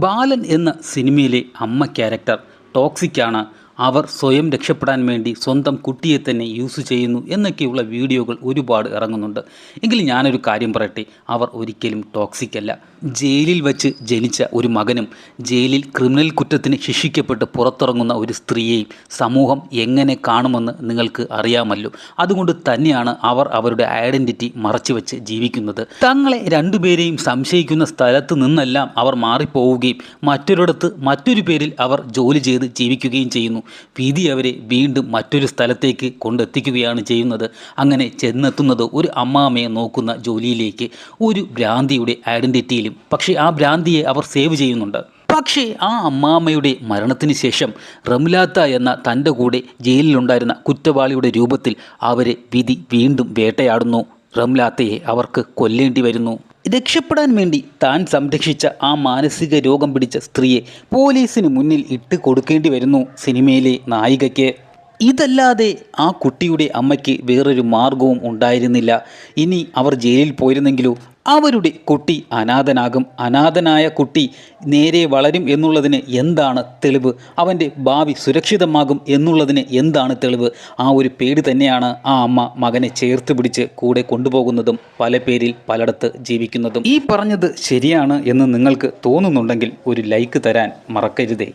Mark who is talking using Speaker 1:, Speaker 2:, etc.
Speaker 1: ബാലൻ എന്ന സിനിമയിലെ അമ്മ ക്യാരക്ടർ ടോക്സിക്കാണ്. അവർ സ്വയം രക്ഷപ്പെടാൻ വേണ്ടി സ്വന്തം കുട്ടിയെ തന്നെ യൂസ് ചെയ്യുന്നു എന്നൊക്കെയുള്ള വീഡിയോകൾ ഒരുപാട് ഇറങ്ങുന്നുണ്ട്. എങ്കിലും ഞാനൊരു കാര്യം പറയട്ടെ, അവർ ഒരിക്കലും ടോക്സിക് അല്ല. ജയിലിൽ വച്ച് ജനിച്ച ഒരു മകനും ജയിലിൽ ക്രിമിനൽ കുറ്റത്തിന് ശിക്ഷിക്കപ്പെട്ട് പുറത്തിറങ്ങുന്ന ഒരു സ്ത്രീയെയും സമൂഹം എങ്ങനെ കാണുമെന്ന് നിങ്ങൾക്ക് അറിയാമല്ലോ. അതുകൊണ്ട് തന്നെയാണ് അവർ അവരുടെ ഐഡൻറ്റിറ്റി മറച്ചുവെച്ച് ജീവിക്കുന്നത്. തങ്ങളെ രണ്ടുപേരെയും സംശയിക്കുന്ന സ്ഥലത്ത് നിന്നെല്ലാം അവർ മാറിപ്പോവുകയും മറ്റൊരിടത്ത് മറ്റൊരു പേരിൽ അവർ ജോലി ചെയ്ത് ജീവിക്കുകയും ചെയ്യുന്നു. വിധി അവരെ വീണ്ടും മറ്റൊരു സ്ഥലത്തേക്ക് കൊണ്ടെത്തിക്കുകയാണ് ചെയ്യുന്നത്. അങ്ങനെ ചെന്നെത്തുന്നത് ഒരു അമ്മാമ്മയെ നോക്കുന്ന ജോലിയിലേക്ക്, ഒരു ഭ്രാന്തിയുടെ ഐഡൻറ്റിറ്റിയിലും. പക്ഷേ ആ ഭ്രാന്തിയെ അവർ സേവ് ചെയ്യുന്നുണ്ട്. പക്ഷേ ആ അമ്മാമ്മയുടെ മരണത്തിന് ശേഷം റംലാത്ത എന്ന തൻ്റെ കൂടെ ജയിലിലുണ്ടായിരുന്ന കുറ്റവാളിയുടെ രൂപത്തിൽ അവരെ വിധി വീണ്ടും വേട്ടയാടുന്നു. റംലാത്തയെ അവർക്ക് കൊല്ലേണ്ടി വരുന്നു. രക്ഷപ്പെടാൻ വേണ്ടി താൻ സംരക്ഷിച്ച ആ മാനസിക രോഗം പിടിച്ച സ്ത്രീയെ പോലീസിന് മുന്നിൽ ഇട്ട് കൊടുക്കേണ്ടി വരുന്നു സിനിമയിലെ നായികയ്ക്ക്. ഇതല്ലാതെ ആ കുട്ടിയുടെ അമ്മയ്ക്ക് വേറൊരു മാർഗവും ഉണ്ടായിരുന്നില്ല. ഇനി അവർ ജയിലിൽ പോയിരുന്നെങ്കിലോ അവരുടെ കുട്ടി അനാഥനാകും. അനാഥനായ കുട്ടി നേരെ വളരും എന്നുള്ളതിന് എന്താണ് തെളിവ്? അവൻ്റെ ഭാവി സുരക്ഷിതമാകും എന്നുള്ളതിന് എന്താണ് തെളിവ്? ആ ഒരു പേടി തന്നെയാണ് ആ അമ്മ മകനെ ചേർത്ത് പിടിച്ച് കൂടെ കൊണ്ടുപോകുന്നതും പല പേരിൽ പലയിടത്ത് ജീവിക്കുന്നതും. ഈ പറഞ്ഞത് ശരിയാണ് എന്ന് നിങ്ങൾക്ക് തോന്നുന്നുണ്ടെങ്കിൽ ഒരു ലൈക്ക് തരാൻ മറക്കരുതേ.